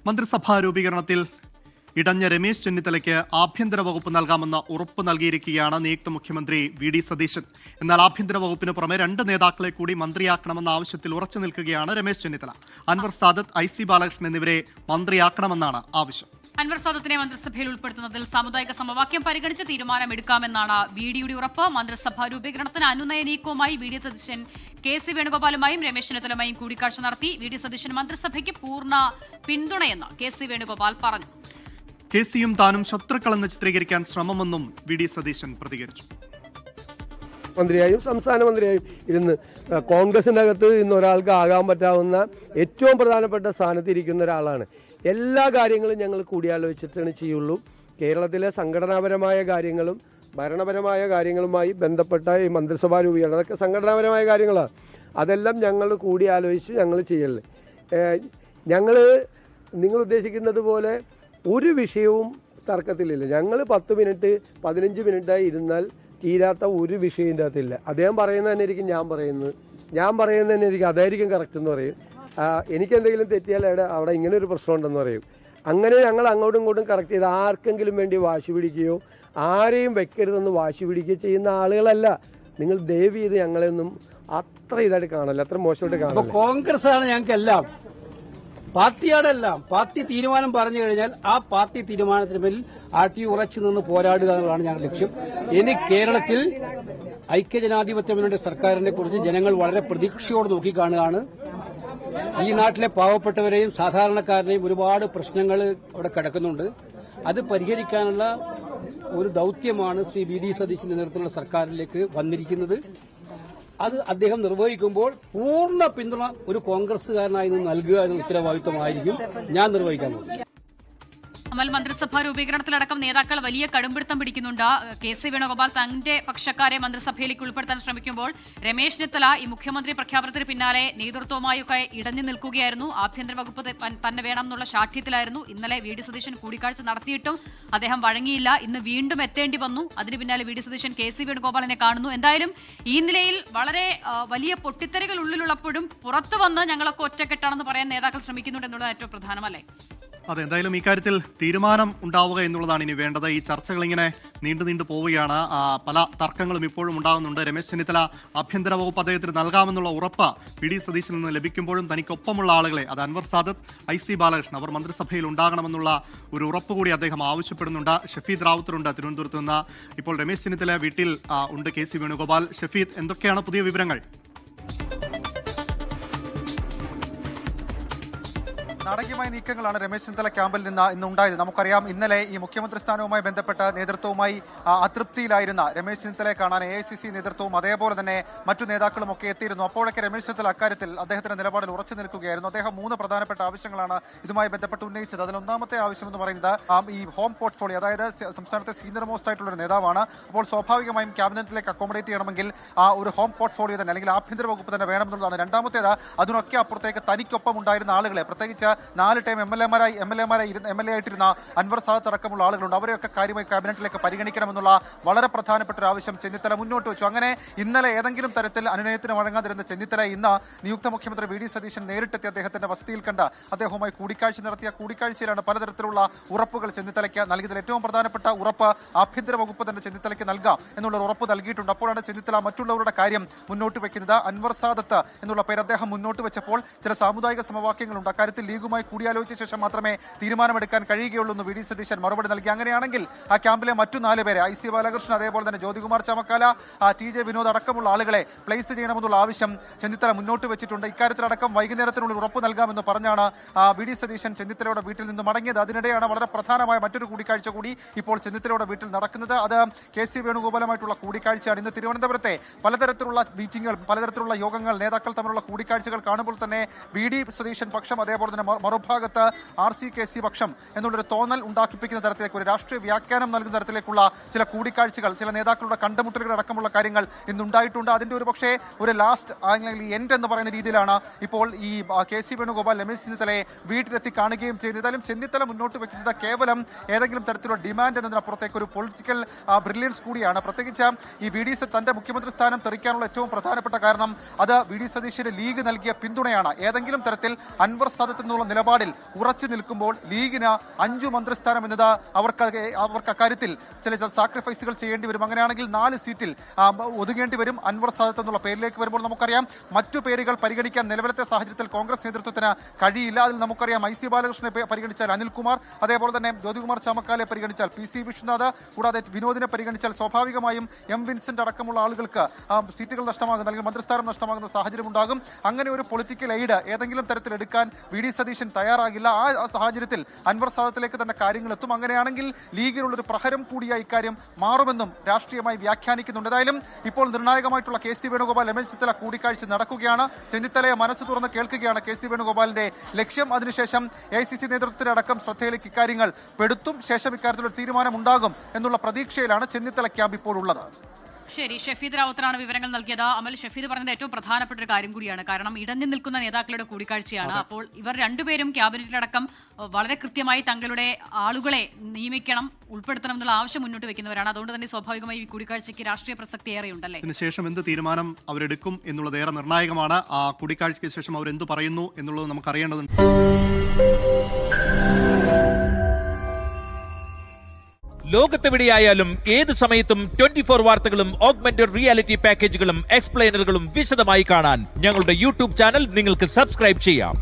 മന്ത്രിസഭാ രൂപീകരണത്തിൽ ഇടഞ്ഞ രമേശ് ചെന്നിത്തലയ്ക്ക് ആഭ്യന്തര വകുപ്പ് നൽകാമെന്ന ഉറപ്പ് നൽകിയിരിക്കുകയാണ് നിയുക്ത മുഖ്യമന്ത്രി വി.ഡി. സതീശൻ. എന്നാൽ ആഭ്യന്തര വകുപ്പിന് പുറമെ 2 നേതാക്കളെ കൂടി മന്ത്രിയാക്കണമെന്ന ആവശ്യത്തിൽ ഉറച്ചു നിൽക്കുകയാണ് രമേശ് ചെന്നിത്തല. അൻവർ സാദത്ത്, IC ബാലകൃഷ്ണൻ എന്നിവരെ മന്ത്രിയാക്കണമെന്നാണ് ആവശ്യം. അൻവർ സാദത്തിനെ മന്ത്രിസഭയിൽ ഉൾപ്പെടുത്തുന്നതിൽ സാമുദായിക സമവാക്യം പരിഗണിച്ച് തീരുമാനമെടുക്കാമെന്നാണ് VDയുടെ ഉറപ്പ്. മന്ത്രിസഭാ രൂപീകരണത്തിന് അനുനയ നീക്കവുമായി വി.ഡി. സതീശൻ KC വേണുഗോപാലുമായും രമേശ് ചെന്നിത്തലയുമായും കൂടിക്കാഴ്ച നടത്തി. വി.ഡി. സതീശൻ മന്ത്രിസഭയ്ക്ക് പൂർണ്ണ പിന്തുണയെന്ന് KC വേണുഗോപാൽ പറഞ്ഞു. KCയും താനും ശത്രുക്കളെന്ന് ചിത്രീകരിക്കാൻ ശ്രമമെന്നും വി.ഡി. സതീശൻ പ്രതികരിച്ചു. മന്ത്രിയായും സംസ്ഥാന മന്ത്രിയായും ഇരുന്ന് കോൺഗ്രസിൻ്റെ അകത്ത് ഇന്ന് ഒരാൾക്ക് ആകാൻ പറ്റാവുന്ന ഏറ്റവും പ്രധാനപ്പെട്ട സ്ഥാനത്തിരിക്കുന്ന ഒരാളാണ്. എല്ലാ കാര്യങ്ങളും ഞങ്ങൾ കൂടിയാലോചിച്ചിട്ടാണ് ചെയ്യുള്ളൂ. കേരളത്തിലെ സംഘടനാപരമായ കാര്യങ്ങളും ഭരണപരമായ കാര്യങ്ങളുമായി ബന്ധപ്പെട്ട ഈ മന്ത്രിസഭാ രൂപീകരണം അതൊക്കെ സംഘടനാപരമായ കാര്യങ്ങളാണ്. അതെല്ലാം ഞങ്ങൾ കൂടിയാലോചിച്ച് ഞങ്ങൾ ചെയ്യല്ലേ. ഞങ്ങൾ നിങ്ങൾ ഉദ്ദേശിക്കുന്നത് പോലെ ഒരു വിഷയവും തർക്കത്തിലില്ല. ഞങ്ങൾ 10 മിനിറ്റ് 15 മിനിറ്റായി ഇരുന്നാൽ തീരാത്ത ഒരു വിഷയത്തിൻ്റെ അകത്തില്ല. അദ്ദേഹം പറയുന്നത് തന്നെ ആയിരിക്കും ഞാൻ പറയുന്നത് തന്നെ ആയിരിക്കും അതായിരിക്കും കറക്റ്റ് എന്ന് പറയും. എനിക്കെന്തെങ്കിലും തെറ്റിയാൽ അവിടെ ഇങ്ങനെ ഒരു പ്രശ്നമുണ്ടെന്ന് പറയും. അങ്ങനെ ഞങ്ങൾ അങ്ങോട്ടും ഇങ്ങോട്ടും കറക്റ്റ് ചെയ്ത് ആർക്കെങ്കിലും വേണ്ടി വാശി പിടിക്കുകയോ ആരെയും വെക്കരുതെന്ന് വാശി പിടിക്കുകയോ ചെയ്യുന്ന ആളുകളല്ല. നിങ്ങൾ ദയവ് ചെയ്ത് ഞങ്ങളെയൊന്നും അത്ര ഇതായിട്ട് കാണല്ല, അത്ര മോശമായിട്ട് കാണല്ല. കോൺഗ്രസ് ആണ് ഞങ്ങൾക്കെല്ലാം, പാർട്ടിയോടെല്ലാം. പാർട്ടി തീരുമാനം പറഞ്ഞു കഴിഞ്ഞാൽ ആ പാർട്ടി തീരുമാനത്തിന് മേലിൽ ഉറച്ചു നിന്ന് പോരാടുക എന്നുള്ളതാണ് ഞങ്ങളുടെ ലക്ഷ്യം. ഇനി കേരളത്തിൽ ഐക്യജനാധിപത്യ മുന്നണി സർക്കാരിനെ കുറിച്ച് ജനങ്ങൾ വളരെ പ്രതീക്ഷയോട് നോക്കിക്കാണുകയാണ്. ഈ നാട്ടിലെ പാവപ്പെട്ടവരെയും സാധാരണക്കാരനെയും ഒരുപാട് പ്രശ്നങ്ങൾ അവിടെ കിടക്കുന്നുണ്ട്. അത് പരിഹരിക്കാനുള്ള ഒരു ദൌത്യമാണ് ശ്രീ വി.ഡി. സതീശന്റെ നേതൃത്വത്തിലുള്ള സർക്കാരിലേക്ക് വന്നിരിക്കുന്നത്. അത് അദ്ദേഹം നിർവഹിക്കുമ്പോൾ പൂർണ്ണ പിന്തുണ ഒരു കോൺഗ്രസുകാരനായി നിന്ന് നൽകുക എന്ന ഉത്തരവാദിത്വമായിരിക്കും ഞാൻ നിർവഹിക്കാൻ പോകുന്നത്. എന്നാൽ മന്ത്രിസഭാ രൂപീകരണത്തിലടക്കം നേതാക്കൾ വലിയ കടുംപിടുത്തം പിടിക്കുന്നുണ്ട്. KC വേണുഗോപാൽ തന്റെ പക്ഷക്കാരെ മന്ത്രിസഭയിലേക്ക് ഉൾപ്പെടുത്താൻ ശ്രമിക്കുമ്പോൾ രമേശ് ചെന്നിത്തല ഈ മുഖ്യമന്ത്രി പ്രഖ്യാപനത്തിന് പിന്നാലെ നേതൃത്വവുമായൊക്കെ ഇടഞ്ഞു നിൽക്കുകയായിരുന്നു. ആഭ്യന്തര വകുപ്പ് തന്നെ വേണം എന്നുള്ള ശാഠ്യത്തിലായിരുന്നു. ഇന്നലെ വി.ഡി. സതീശൻ കൂടിക്കാഴ്ച നടത്തിയിട്ടും അദ്ദേഹം വഴങ്ങിയില്ല. ഇന്ന് വീണ്ടും എത്തേണ്ടി വന്നു. അതിന് പിന്നാലെ വി.ഡി. സതീശൻ KC വേണുഗോപാലിനെ കാണുന്നു. എന്തായാലും ഈ നിലയിൽ വളരെ വലിയ പൊട്ടിത്തെറികൾ ഉള്ളിലുള്ളപ്പോഴും പുറത്തു വന്ന് ഞങ്ങളൊക്കെ ഒറ്റക്കെട്ടാണെന്ന് പറയാൻ നേതാക്കൾ ശ്രമിക്കുന്നുണ്ട് എന്നുള്ളത് ഏറ്റവും പ്രധാനമല്ലേ? അതെ, എന്തായാലും ഇക്കാര്യത്തിൽ തീരുമാനം ഉണ്ടാവുക എന്നുള്ളതാണ് ഇനി വേണ്ടത്. ഈ ചർച്ചകൾ ഇങ്ങനെ നീണ്ടു പോവുകയാണ്. പല തർക്കങ്ങളും ഇപ്പോഴും ഉണ്ടാകുന്നുണ്ട്. രമേശ് ചെന്നിത്തല ആഭ്യന്തര വകുപ്പ് അദ്ദേഹത്തിന് നൽകാമെന്നുള്ള ഉറപ്പ് വി.ഡി. സതീശനിൽ നിന്ന് ലഭിക്കുമ്പോഴും തനിക്കൊപ്പമുള്ള ആളുകളെ, അത് അൻവർ സാദത്ത്, IC ബാലകൃഷ്ണൻ, അവർ മന്ത്രിസഭയിൽ ഉണ്ടാകണമെന്നുള്ള ഒരു ഉറപ്പ് കൂടി അദ്ദേഹം ആവശ്യപ്പെടുന്നുണ്ട്. ഷഫീദ് റാവുത്തറുണ്ട് തിരുവനന്തപുരത്ത് നിന്ന്. ഇപ്പോൾ രമേശ് ചെന്നിത്തല വീട്ടിൽ ഉണ്ട് KC വേണുഗോപാൽ. ഷഫീദ്, എന്തൊക്കെയാണ് പുതിയ വിവരങ്ങൾ? നാടകീയമായ നീക്കങ്ങളാണ് രമേശ് ചെന്നിത്തല ക്യാമ്പിൽ നിന്ന് ഇന്നുണ്ടായത്. നമുക്കറിയാം, ഇന്നലെ ഈ മുഖ്യമന്ത്രി സ്ഥാനവുമായി ബന്ധപ്പെട്ട നേതൃത്വവുമായി അതൃപ്തിയിലായിരുന്ന രമേശ് ചെന്നിത്തലയെ കാണാൻ AICC നേതൃത്വവും അതേപോലെ തന്നെ മറ്റു നേതാക്കളും ഒക്കെ എത്തിയിരുന്നു. അപ്പോഴൊക്കെ രമേശ് ചെന്നിത്തല അക്കാര്യത്തിൽ അദ്ദേഹത്തിന്റെ നിലപാടിൽ ഉറച്ചു നിൽക്കുകയായിരുന്നു. അദ്ദേഹം 3 പ്രധാനപ്പെട്ട ആവശ്യങ്ങളാണ് ഇതുമായി ബന്ധപ്പെട്ട് ഉന്നയിച്ചത്. അതിൽ ഒന്നാമത്തെ ആവശ്യം എന്ന് പറയുന്നത് ഈ ഹോം പോർട്ട്ഫോളിയോ, അതായത് സംസ്ഥാനത്തെ സീനിയർ മോസ്റ്റ് ആയിട്ടുള്ള ഒരു നേതാവാണ്. അപ്പോൾ സ്വാഭാവികമായും ക്യാബിനറ്റിലേക്ക് അക്കോമഡേറ്റ് ചെയ്യണമെങ്കിൽ ഒരു ഹോം പോർട്ട്ഫോളിയോ തന്നെ അല്ലെങ്കിൽ ആഭ്യന്തര വകുപ്പ് തന്നെ വേണമെന്നുള്ളതാണ്. രണ്ടാമത്തേത്, അതിനൊക്കെ അപ്പുറത്തേക്ക് തനിക്കൊപ്പം ഉണ്ടായിരുന്ന ആളുകളെ, പ്രത്യേകിച്ച് 4 ടൈം എം എൽ എ ആയിട്ടിരുന്ന അൻവർ സാദത്ത് അടക്കമുള്ള ആളുകളുണ്ട്, അവരെയൊക്കെ കാര്യമായി ക്യാബിനറ്റിലേക്ക് പരിഗണിക്കണമെന്നുള്ള വളരെ പ്രധാനപ്പെട്ട ഒരു ആവശ്യം ചെന്നിത്തല മുന്നോട്ട് വെച്ചു. അങ്ങനെ ഇന്നലെ ഏതെങ്കിലും തരത്തിൽ അനുനയത്തിന് വഴങ്ങാതിരുന്ന ചെന്നിത്തല ഇന്ന് നിയുക്ത മുഖ്യമന്ത്രി വി.ഡി. സതീശൻ നേരിട്ടെത്തി അദ്ദേഹത്തിന്റെ വസതിയിൽ കണ്ട് അദ്ദേഹവുമായി കൂടിക്കാഴ്ച നടത്തിയ കൂടിക്കാഴ്ചയിലാണ് പലതരത്തിലുള്ള ഉറപ്പുകൾ ചെന്നിത്തലയ്ക്ക് നൽകിയതിൽ ഏറ്റവും പ്രധാനപ്പെട്ട ഉറപ്പ് ആഭ്യന്തര വകുപ്പ് തന്നെ ചെന്നിത്തലയ്ക്ക് നൽകാം എന്നുള്ള ഉറപ്പ് നൽകിയിട്ടുണ്ട്. അപ്പോഴാണ് ചെന്നിത്തല മറ്റുള്ളവരുടെ കാര്യം മുന്നോട്ട് വെക്കുന്നത്. അൻവർ സാദത്ത് എന്നുള്ള പേര് അദ്ദേഹം മുന്നോട്ട് വെച്ചപ്പോൾ ചില സാമുദായിക സമവാക്യങ്ങളുണ്ട്. അക്കാര്യത്തിൽ ലീഗുമായി കൂടിയാലോചിച്ച ശേഷം മാത്രമേ തീരുമാനമെടുക്കാൻ കഴിയുകയുള്ളൂ എന്ന് വി.ഡി. സതീശൻ മറുപടി നൽകി. അങ്ങനെയാണെങ്കിൽ ആ ക്യാമ്പിലെ മറ്റു 4 പേരെ, IC ബാലകൃഷ്ണൻ, അതേപോലെ തന്നെ ജ്യോതികുമാർ ചാമക്കാല, TJ വിനോദ് അടക്കമുള്ള ആളുകളെ പ്ലേസ് ചെയ്യണമെന്നുള്ള ആവശ്യം ചെന്നിത്തല മുന്നോട്ട് വെച്ചിട്ടുണ്ട്. ഇക്കാര്യത്തിലടക്കം വൈകുന്നേരത്തിനുള്ളിൽ ഉറപ്പ് നൽകാമെന്ന് പറഞ്ഞാണ് വി.ഡി. സതീശൻ ചെന്നിത്തലയുടെ വീട്ടിൽ നിന്ന് മടങ്ങിയത്. അതിനിടെയാണ് വളരെ പ്രധാനമായ മറ്റൊരു കൂടിക്കാഴ്ച കൂടി ഇപ്പോൾ ചെന്നിത്തലയുടെ വീട്ടിൽ നടക്കുന്നത്. അത് KC വേണുഗോപാലുമായിട്ടുള്ള കൂടിക്കാഴ്ചയാണ്. ഇന്ന് തിരുവനന്തപുരത്തെ പലതരത്തിലുള്ള മീറ്റിംഗുകൾ, പലതരത്തിലുള്ള യോഗങ്ങൾ, നേതാക്കൾ തമ്മിലുള്ള കൂടിക്കാഴ്ചകൾ കാണുമ്പോൾ തന്നെ വി.ഡി. സതീശൻ പക്ഷം അതേപോലെ തന്നെ മറുഭാഗത്ത് RCKC പക്ഷം എന്നുള്ളൊരു തോന്നൽ ഉണ്ടാക്കിപ്പിക്കുന്ന തരത്തിലേക്ക്, ഒരു രാഷ്ട്രീയ വ്യാഖ്യാനം നൽകുന്ന തരത്തിലേക്കുള്ള ചില കൂടിക്കാഴ്ചകൾ, ചില നേതാക്കളുടെ കണ്ടുമുട്ടലുകൾ അടക്കമുള്ള കാര്യങ്ങൾ ഇന്നുണ്ടായിട്ടുണ്ട്. അതിന്റെ ഒരു പക്ഷേ ഒരു ലാസ്റ്റ് അല്ലെങ്കിൽ എൻഡ് എന്ന് പറയുന്ന രീതിയിലാണ് ഇപ്പോൾ ഈ KC വേണുഗോപാൽ രമേശ് ചെന്നിത്തലയെ വീട്ടിലെത്തി കാണുകയും ചെയ്യുന്നത്. ഏതായാലും ചെന്നിത്തല മുന്നോട്ട് വെക്കുന്നത് കേവലം ഏതെങ്കിലും തരത്തിലുള്ള ഡിമാൻഡ് എന്നതിനപ്പുറത്തേക്ക് ഒരു പൊളിറ്റിക്കൽ ബ്രില്യൻസ് കൂടിയാണ്. പ്രത്യേകിച്ച് ഈ വി.ഡി. തന്റെ മുഖ്യമന്ത്രി സ്ഥാനം തെറിക്കാനുള്ള ഏറ്റവും പ്രധാനപ്പെട്ട കാരണം അത് വി.ഡി. സതീശന് ലീഗ് നൽകിയ പിന്തുണയാണ്. ഏതെങ്കിലും തരത്തിൽ അൻവർ സാദത്ത് എന്നുള്ള എന്നുള്ള നിലപാടിൽ ഉറച്ചു നിൽക്കുമ്പോൾ ലീഗിന് 5 മന്ത്രിസ്ഥാനം എന്നത് അവർക്ക് അക്കാര്യത്തിൽ ചില സാക്രിഫൈസുകൾ ചെയ്യേണ്ടി വരും. അങ്ങനെയാണെങ്കിൽ 4 സീറ്റിൽ ഒതുങ്ങേണ്ടി വരും. അൻവർ സാദത്ത് എന്നുള്ള പേരിലേക്ക് വരുമ്പോൾ നമുക്കറിയാം മറ്റു പേരുകൾ പരിഗണിക്കാൻ നിലവിലത്തെ സാഹചര്യത്തിൽ കോൺഗ്രസ് നേതൃത്വത്തിന് കഴിയില്ല. അതിൽ നമുക്കറിയാം IC ബാലകൃഷ്ണനെ പരിഗണിച്ചാൽ അനിൽകുമാർ, അതേപോലെ തന്നെ ജ്യോതികുമാർ ചാമക്കാലെ പരിഗണിച്ചാൽ PC വിശ്വനാഥ്, കൂടാതെ വിനോദിനെ പരിഗണിച്ചാൽ സ്വാഭാവികമായും M വിൻസെന്റ് അടക്കമുള്ള ആളുകൾക്ക് സീറ്റുകൾ നഷ്ടമാകുന്ന അല്ലെങ്കിൽ മന്ത്രിസ്ഥാനം നഷ്ടമാകുന്ന സാഹചര്യം ഉണ്ടാകും. അങ്ങനെ ഒരു പൊളിറ്റിക്കൽ എയ്ഡ് ഏതെങ്കിലും തരത്തിൽ എടുക്കാൻ VD സതീശൻ തയ്യാറാകില്ല. ആ സാഹചര്യത്തിൽ അൻവർ സാദത്തിലേക്ക് തന്നെ കാര്യങ്ങൾ എത്തും. അങ്ങനെയാണെങ്കിൽ ലീഗിനുള്ളൊരു പ്രഹരം കൂടിയ ഇക്കാര്യം മാറുമെന്നും രാഷ്ട്രീയമായി വ്യാഖ്യാനിക്കുന്നുണ്ട്. ഏതായാലും ഇപ്പോൾ നിർണായകമായിട്ടുള്ള KC വേണുഗോപാൽ രമേശ് ചെന്നിത്തല കൂടിക്കാഴ്ച നടക്കുകയാണ്. ചെന്നിത്തലയെ മനസ്സ് തുറന്ന് കേൾക്കുകയാണ് KC വേണുഗോപാലിന്റെ ലക്ഷ്യം. അതിനുശേഷം AICC നേതൃത്വത്തിനടക്കം ശ്രദ്ധയിലേക്ക് ഇക്കാര്യങ്ങൾ പെടുത്തും. ശേഷം ഇക്കാര്യത്തിലൊരു തീരുമാനം ഉണ്ടാകും എന്നുള്ള പ്രതീക്ഷയിലാണ് ചെന്നിത്തല ക്യാമ്പ് ഇപ്പോൾ ഉള്ളത്. ശരി, ഷഫീദ് റാവുത്തറാണ് വിവരങ്ങൾ നൽകിയത്. അമൽ, ഷഫീദ് പറഞ്ഞത് ഏറ്റവും പ്രധാനപ്പെട്ട ഒരു കാര്യം കൂടിയാണ്. കാരണം ഇടഞ്ഞു നിൽക്കുന്ന നേതാക്കളുടെ കൂടിക്കാഴ്ചയാണ്. അപ്പോൾ ഇവർ രണ്ടുപേരും ക്യാബിനറ്റിലടക്കം വളരെ കൃത്യമായി തങ്ങളുടെ ആളുകളെ നിയമിക്കണം, ഉൾപ്പെടുത്തണം എന്നുള്ള ആവശ്യം മുന്നോട്ട് വെക്കുന്നവരാണ്. അതുകൊണ്ട് തന്നെ സ്വാഭാവികമായി ഈ കൂടിക്കാഴ്ചയ്ക്ക് രാഷ്ട്രീയ പ്രസക്തി ഏറെയുണ്ടല്ലേ. ഇതിനുശേഷം എന്ത് തീരുമാനം അവരെടുക്കും എന്നുള്ളത് ഏറെ നിർണായകമാണ്. ആ കൂടിക്കാഴ്ചയ്ക്ക് ശേഷം അവരെന്ത് പറയുന്നു എന്നുള്ളത് നമുക്ക് അറിയേണ്ടതുണ്ട്. ലോകത്തെവിടെയായാലും ഏത് സമയത്തും 24 വാർത്തകളും ഓഗ്മെന്റഡ് റിയാലിറ്റി പാക്കേജുകളും എക്സ്പ്ലെയിനറുകളും വിശദമായി കാണാൻ ഞങ്ങളുടെ യൂട്യൂബ് ചാനൽ നിങ്ങൾക്ക് സബ്സ്ക്രൈബ് ചെയ്യാം.